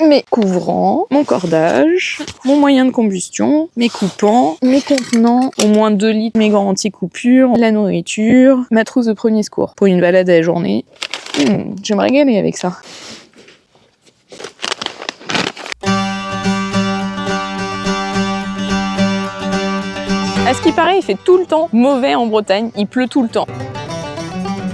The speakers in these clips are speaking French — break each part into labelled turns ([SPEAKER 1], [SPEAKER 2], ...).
[SPEAKER 1] mes couvrants, mon cordage, mon moyen de combustion, mes coupants, mes contenants, au moins 2 litres, mes gants anti-coupure, la nourriture, ma trousse de premier secours pour une balade à la journée. Je vais me régaler avec ça. À ce qui paraît, il fait tout le temps mauvais en Bretagne, il pleut tout le temps.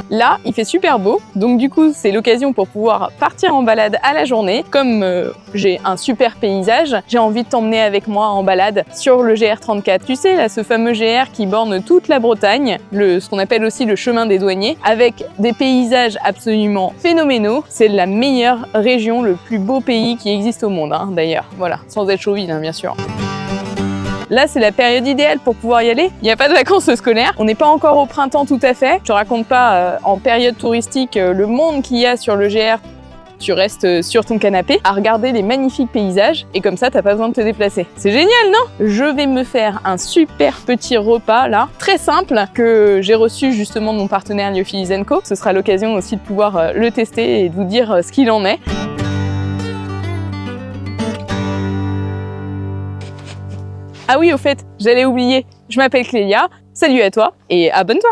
[SPEAKER 1] Là, il fait super beau, donc du coup, c'est l'occasion pour pouvoir partir en balade à la journée. Comme j'ai un super paysage, j'ai envie de t'emmener avec moi en balade sur le GR34. Tu sais, là, ce fameux GR qui borne toute la Bretagne, ce qu'on appelle aussi le chemin des douaniers, avec des paysages absolument phénoménaux. C'est la meilleure région, le plus beau pays qui existe au monde, hein, d'ailleurs. Voilà, sans être chauvine, hein, bien sûr. Là, c'est la période idéale pour pouvoir y aller. Il n'y a pas de vacances scolaires. On n'est pas encore au printemps tout à fait. Je te raconte pas en période touristique le monde qu'il y a sur le GR. Tu restes sur ton canapé à regarder les magnifiques paysages et comme ça, t'as pas besoin de te déplacer. C'est génial, non? Je vais me faire un super petit repas là, très simple, que j'ai reçu justement de mon partenaire Lyophilis & Co. Ce sera l'occasion aussi de pouvoir le tester et de vous dire ce qu'il en est. Ah oui, au fait, j'allais oublier, je m'appelle Clélia, salut à toi et abonne-toi!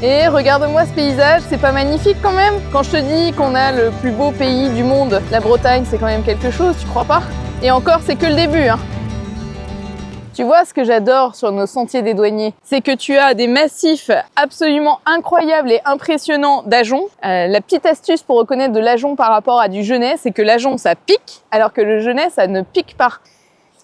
[SPEAKER 1] Et regarde-moi ce paysage, c'est pas magnifique quand même? Quand je te dis qu'on a le plus beau pays du monde, la Bretagne, c'est quand même quelque chose, tu crois pas? Et encore, c'est que le début, hein. Tu vois, ce que j'adore sur nos sentiers des douaniers, c'est que tu as des massifs absolument incroyables et impressionnants d'ajoncs. La petite astuce pour reconnaître de l'ajonc par rapport à du genêt, c'est que l'ajonc, ça pique, alors que le genêt, ça ne pique pas.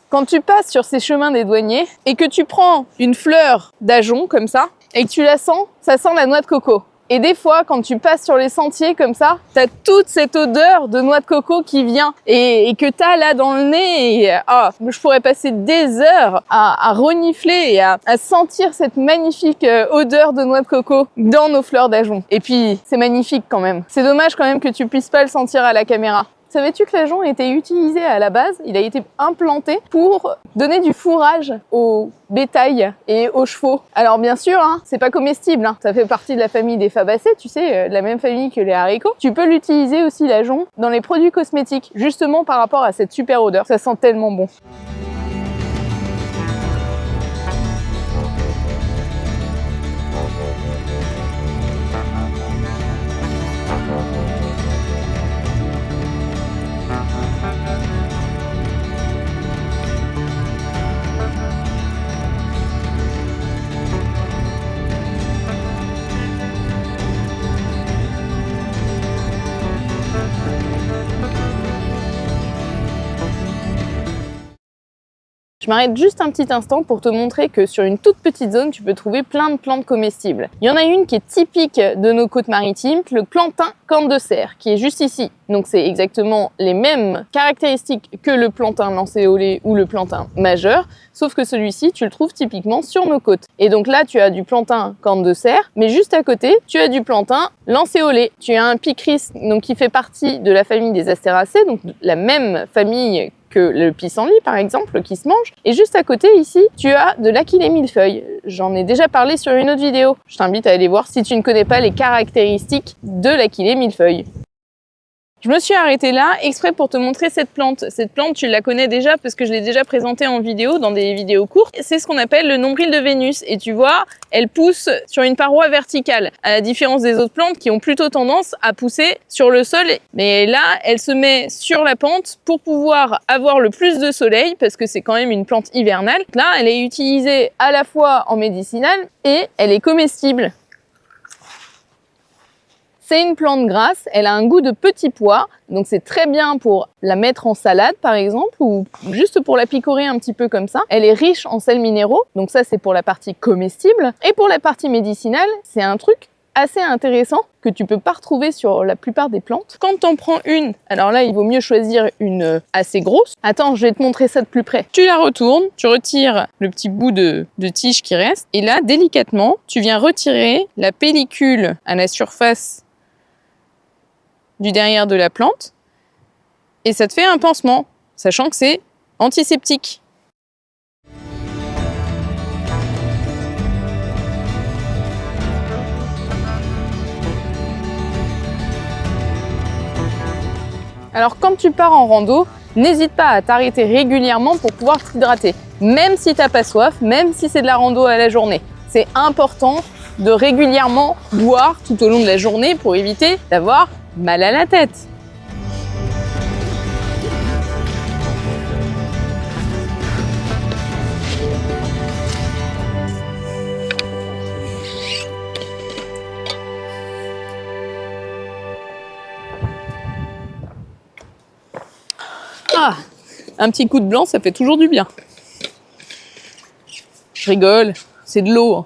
[SPEAKER 1] Quand tu passes sur ces chemins des douaniers et que tu prends une fleur d'ajonc comme ça, et que tu la sens, ça sent la noix de coco. Et des fois, quand tu passes sur les sentiers comme ça, t'as toute cette odeur de noix de coco qui vient et que t'as là dans le nez. Et, je pourrais passer des heures à renifler et à sentir cette magnifique odeur de noix de coco dans nos fleurs d'ajonc. Et puis, c'est magnifique quand même. C'est dommage quand même que tu puisses pas le sentir à la caméra. Savais-tu que l'ajonc a été utilisé à la base? Il a été implanté pour donner du fourrage au bétail et aux chevaux. Alors bien sûr, hein, c'est pas comestible, hein. Ça fait partie de la famille des fabacées, tu sais, de la même famille que les haricots. Tu peux l'utiliser aussi, l'ajonc, dans les produits cosmétiques, justement par rapport à cette super odeur. Ça sent tellement bon. Je m'arrête juste un petit instant pour te montrer que sur une toute petite zone, tu peux trouver plein de plantes comestibles. Il y en a une qui est typique de nos côtes maritimes, le plantain corne de cerf, qui est juste ici. Donc c'est exactement les mêmes caractéristiques que le plantain lancéolé ou le plantain majeur, sauf que celui-ci, tu le trouves typiquement sur nos côtes. Et donc là, tu as du plantain corne de cerf, mais juste à côté, tu as du plantain lancéolé. Tu as un picris donc, qui fait partie de la famille des astéracées, donc la même famille que le pissenlit par exemple qui se mange. Et juste à côté ici, tu as de l'achillée millefeuille. J'en ai déjà parlé sur une autre vidéo. Je t'invite à aller voir si tu ne connais pas les caractéristiques de l'achillée millefeuille. Je me suis arrêtée là exprès pour te montrer cette plante. Cette plante, tu la connais déjà parce que je l'ai déjà présentée en vidéo, dans des vidéos courtes. C'est ce qu'on appelle le nombril de Vénus. Et tu vois, elle pousse sur une paroi verticale, à la différence des autres plantes qui ont plutôt tendance à pousser sur le sol. Mais là, elle se met sur la pente pour pouvoir avoir le plus de soleil parce que c'est quand même une plante hivernale. Là, elle est utilisée à la fois en médicinal et elle est comestible. C'est une plante grasse, elle a un goût de petit pois, donc c'est très bien pour la mettre en salade par exemple, ou juste pour la picorer un petit peu comme ça. Elle est riche en sels minéraux, donc ça c'est pour la partie comestible. Et pour la partie médicinale, c'est un truc assez intéressant que tu peux pas retrouver sur la plupart des plantes. Quand t'en prends une, alors là il vaut mieux choisir une assez grosse. Attends, je vais te montrer ça de plus près. Tu la retournes, tu retires le petit bout de tige qui reste, et là délicatement, tu viens retirer la pellicule à la surface du derrière de la plante et ça te fait un pansement, sachant que c'est antiseptique. Alors quand tu pars en rando, n'hésite pas à t'arrêter régulièrement pour pouvoir t'hydrater, même si t'as pas soif, même si c'est de la rando à la journée. C'est important de régulièrement boire tout au long de la journée pour éviter d'avoir mal à la tête. Ah, un petit coup de blanc, ça fait toujours du bien. Je rigole, c'est de l'eau.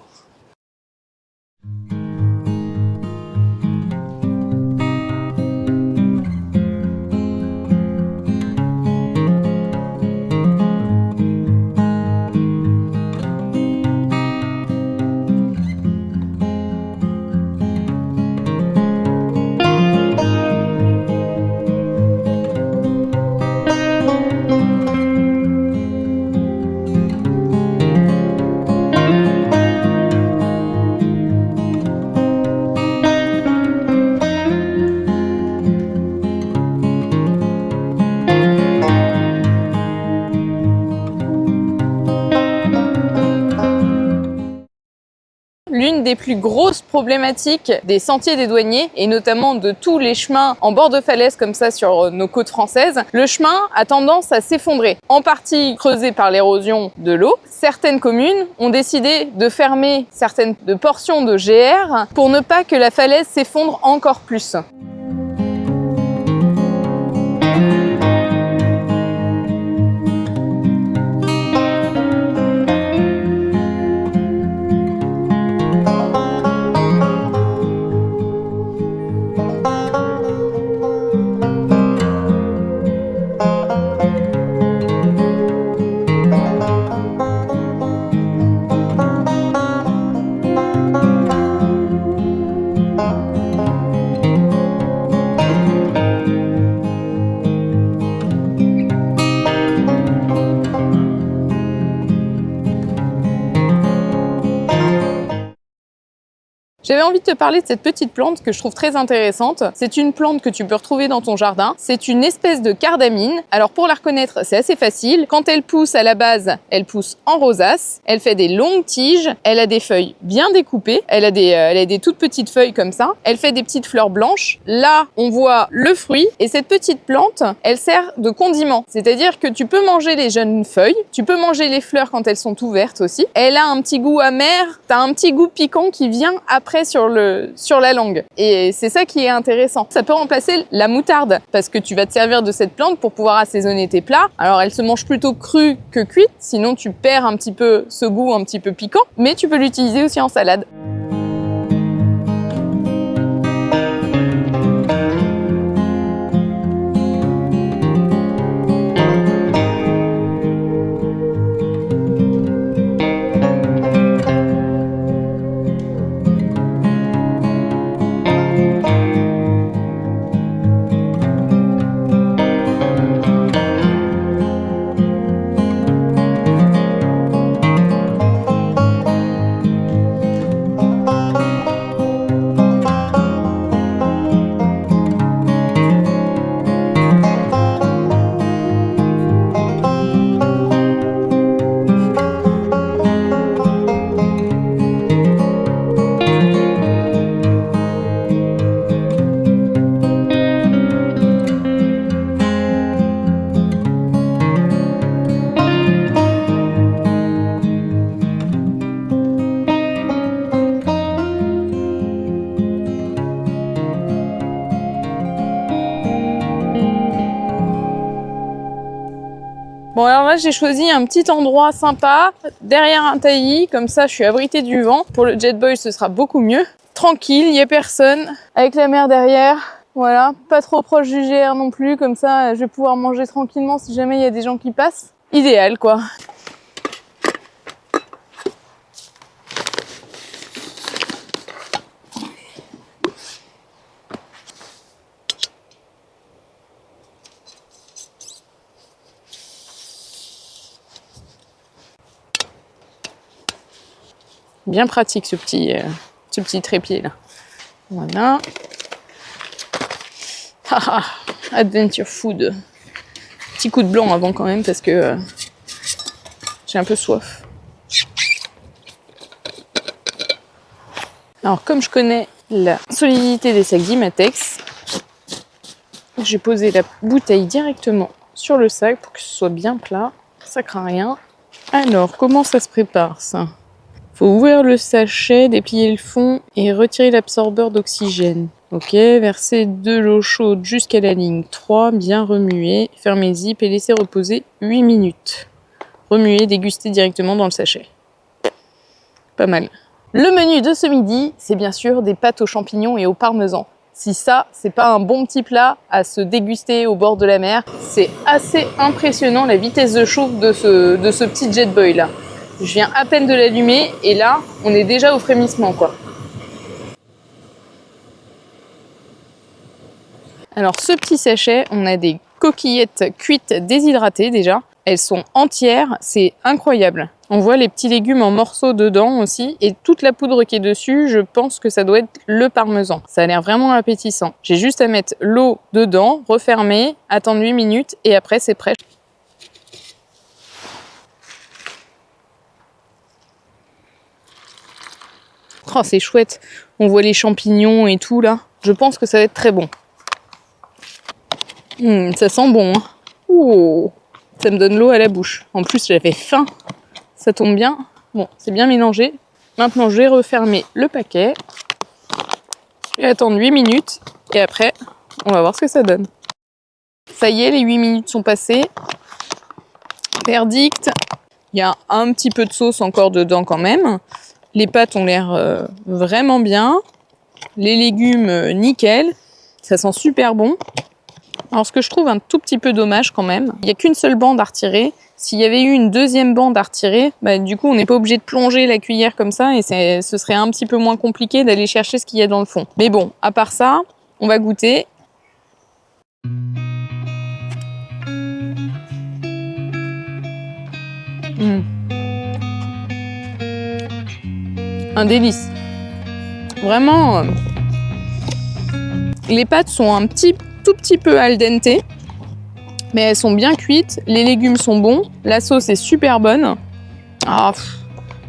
[SPEAKER 1] L'une des plus grosses problématiques des sentiers des douaniers, et notamment de tous les chemins en bord de falaise comme ça sur nos côtes françaises, le chemin a tendance à s'effondrer, en partie creusé par l'érosion de l'eau. Certaines communes ont décidé de fermer certaines portions de GR pour ne pas que la falaise s'effondre encore plus. J'avais envie de te parler de cette petite plante que je trouve très intéressante. C'est une plante que tu peux retrouver dans ton jardin. C'est une espèce de cardamine. Alors pour la reconnaître, c'est assez facile. Quand elle pousse à la base, elle pousse en rosace. Elle fait des longues tiges. Elle a des feuilles bien découpées. Elle a des toutes petites feuilles comme ça. Elle fait des petites fleurs blanches. Là, on voit le fruit. Et cette petite plante, elle sert de condiment. C'est-à-dire que tu peux manger les jeunes feuilles. Tu peux manger les fleurs quand elles sont ouvertes aussi. Elle a un petit goût amer. T'as un petit goût piquant qui vient après sur la langue. Et c'est ça qui est intéressant. Ça peut remplacer la moutarde parce que tu vas te servir de cette plante pour pouvoir assaisonner tes plats. Alors elle se mange plutôt crue que cuite, sinon tu perds un petit peu ce goût un petit peu piquant, mais tu peux l'utiliser aussi en salade. Bon, alors là, j'ai choisi un petit endroit sympa, derrière un taillis. Comme ça, je suis abritée du vent. Pour le Jetboil, ce sera beaucoup mieux. Tranquille, il n'y a personne. Avec la mer derrière. Voilà, pas trop proche du GR non plus. Comme ça, je vais pouvoir manger tranquillement si jamais il y a des gens qui passent. Idéal, quoi. Bien pratique ce petit trépied là. Voilà. Haha, adventure food. Petit coup de blanc avant quand même parce que j'ai un peu soif. Alors comme je connais la solidité des sacs Dimatex, j'ai posé la bouteille directement sur le sac pour que ce soit bien plat. Ça craint rien. Alors comment ça se prépare ça? Faut ouvrir le sachet, déplier le fond et retirer l'absorbeur d'oxygène. Ok, verser de l'eau chaude jusqu'à la ligne 3, bien remuer, fermer le zip et laisser reposer 8 minutes. Remuer, déguster directement dans le sachet. Pas mal. Le menu de ce midi, c'est bien sûr des pâtes aux champignons et au parmesan. Si ça, c'est pas un bon petit plat à se déguster au bord de la mer, c'est assez impressionnant la vitesse de chauffe de ce petit Jetboil là. Je viens à peine de l'allumer et là, on est déjà au frémissement, quoi. Alors, ce petit sachet, on a des coquillettes cuites déshydratées déjà. Elles sont entières, c'est incroyable. On voit les petits légumes en morceaux dedans aussi et toute la poudre qui est dessus, je pense que ça doit être le parmesan. Ça a l'air vraiment appétissant. J'ai juste à mettre l'eau dedans, refermer, attendre 8 minutes et après c'est prêt. Oh, c'est chouette. On voit les champignons et tout là. Je pense que ça va être très bon. Ça sent bon. Hein. Oh, ça me donne l'eau à la bouche. En plus, j'avais faim. Ça tombe bien. Bon, c'est bien mélangé. Maintenant, je vais refermer le paquet. Je vais attendre 8 minutes. Et après, on va voir ce que ça donne. Ça y est, les 8 minutes sont passées. Verdict. Il y a un petit peu de sauce encore dedans quand même. Les pâtes ont l'air vraiment bien. Les légumes, nickel. Ça sent super bon. Alors, ce que je trouve un tout petit peu dommage quand même, il n'y a qu'une seule bande à retirer. S'il y avait eu une deuxième bande à retirer, bah, du coup, on n'est pas obligé de plonger la cuillère comme ça et ce serait un petit peu moins compliqué d'aller chercher ce qu'il y a dans le fond. Mais bon, à part ça, on va goûter. Un délice. Vraiment, les pâtes sont tout petit peu al dente, mais elles sont bien cuites. Les légumes sont bons. La sauce est super bonne. Ah,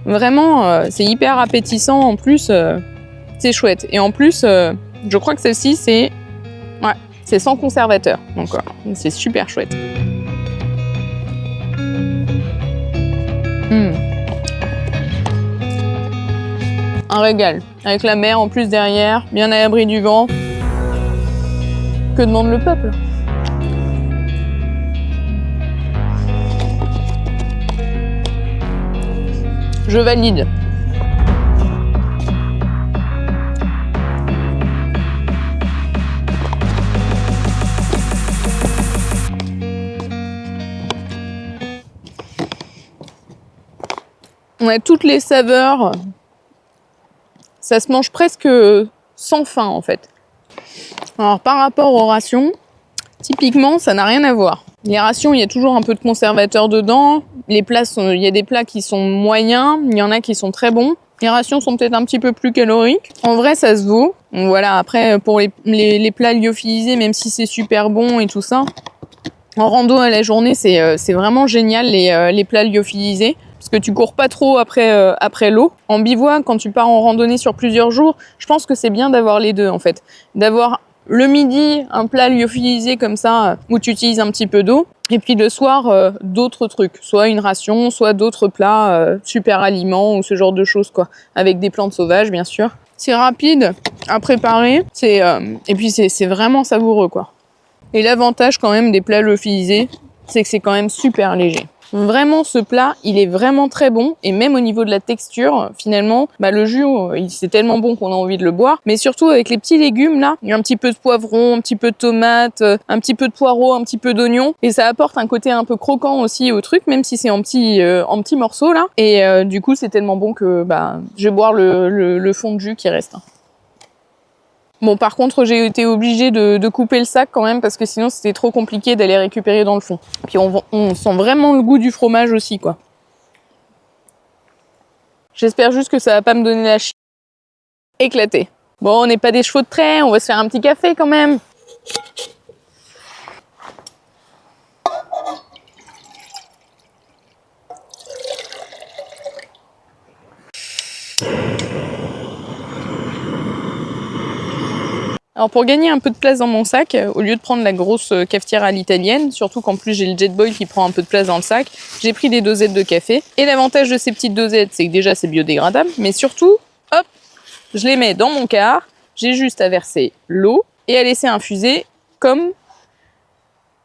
[SPEAKER 1] vraiment, c'est hyper appétissant. En plus, c'est chouette. Et en plus, je crois que celle-ci, c'est sans conservateur. Donc, c'est super chouette. Un régal. Avec la mer en plus derrière, bien à l'abri du vent. Que demande le peuple? Je valide. On a toutes les saveurs. Ça se mange presque sans faim en fait. Alors par rapport aux rations, typiquement ça n'a rien à voir. Les rations, il y a toujours un peu de conservateur dedans. Les plats, il y a des plats qui sont moyens, il y en a qui sont très bons. Les rations sont peut-être un petit peu plus caloriques. En vrai, ça se vaut. Donc voilà, après pour les plats lyophilisés, même si c'est super bon et tout ça, en rando à la journée, c'est vraiment génial les plats lyophilisés. Parce que tu cours pas trop après l'eau. En bivouac, quand tu pars en randonnée sur plusieurs jours, je pense que c'est bien d'avoir les deux en fait. D'avoir le midi un plat lyophilisé comme ça, où tu utilises un petit peu d'eau. Et puis le soir, d'autres trucs. Soit une ration, soit d'autres plats, super aliments ou ce genre de choses quoi. Avec des plantes sauvages bien sûr. C'est rapide à préparer. Et puis c'est vraiment savoureux quoi. Et l'avantage quand même des plats lyophilisés, c'est que c'est quand même super léger. Vraiment, ce plat, il est vraiment très bon. Et même au niveau de la texture, finalement, le jus, c'est tellement bon qu'on a envie de le boire. Mais surtout, avec les petits légumes, là, il y a un petit peu de poivron, un petit peu de tomate, un petit peu de poireau, un petit peu d'oignon. Et ça apporte un côté un peu croquant aussi au truc, même si c'est en petits morceaux, là. Et du coup, c'est tellement bon que je vais boire le fond de jus qui reste. Bon, par contre, j'ai été obligée de couper le sac quand même parce que sinon c'était trop compliqué d'aller récupérer dans le fond. Puis on sent vraiment le goût du fromage aussi, quoi. J'espère juste que ça va pas me donner la chienne éclatée. Bon, on n'est pas des chevaux de trait, on va se faire un petit café quand même. Alors pour gagner un peu de place dans mon sac, au lieu de prendre la grosse cafetière à l'italienne, surtout qu'en plus j'ai le Jetboil qui prend un peu de place dans le sac, j'ai pris des dosettes de café. Et l'avantage de ces petites dosettes, c'est que déjà c'est biodégradable, mais surtout, hop, je les mets dans mon quart, j'ai juste à verser l'eau et à laisser infuser comme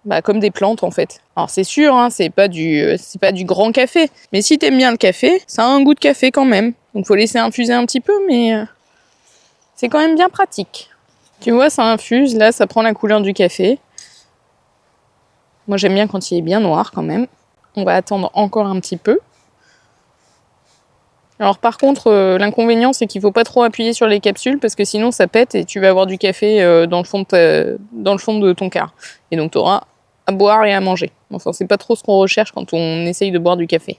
[SPEAKER 1] des plantes en fait. Alors c'est sûr, hein, c'est pas du grand café, mais si t'aimes bien le café, ça a un goût de café quand même. Donc faut laisser infuser un petit peu, mais c'est quand même bien pratique. Tu vois, ça infuse, là, ça prend la couleur du café. Moi, j'aime bien quand il est bien noir, quand même. On va attendre encore un petit peu. Alors, par contre, l'inconvénient, c'est qu'il ne faut pas trop appuyer sur les capsules, parce que sinon, ça pète et tu vas avoir du café dans le fond de ton quart. Et donc, tu auras à boire et à manger. Enfin, c'est pas trop ce qu'on recherche quand on essaye de boire du café.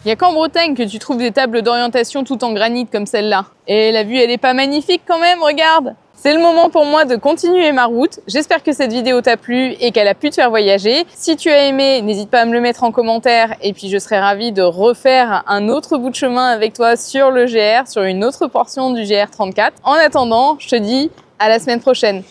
[SPEAKER 1] Il n'y a qu'en Bretagne que tu trouves des tables d'orientation tout en granit comme celle-là. Et la vue, elle est pas magnifique quand même, regarde! C'est le moment pour moi de continuer ma route. J'espère que cette vidéo t'a plu et qu'elle a pu te faire voyager. Si tu as aimé, n'hésite pas à me le mettre en commentaire et puis je serai ravie de refaire un autre bout de chemin avec toi sur le GR, sur une autre portion du GR34. En attendant, je te dis à la semaine prochaine.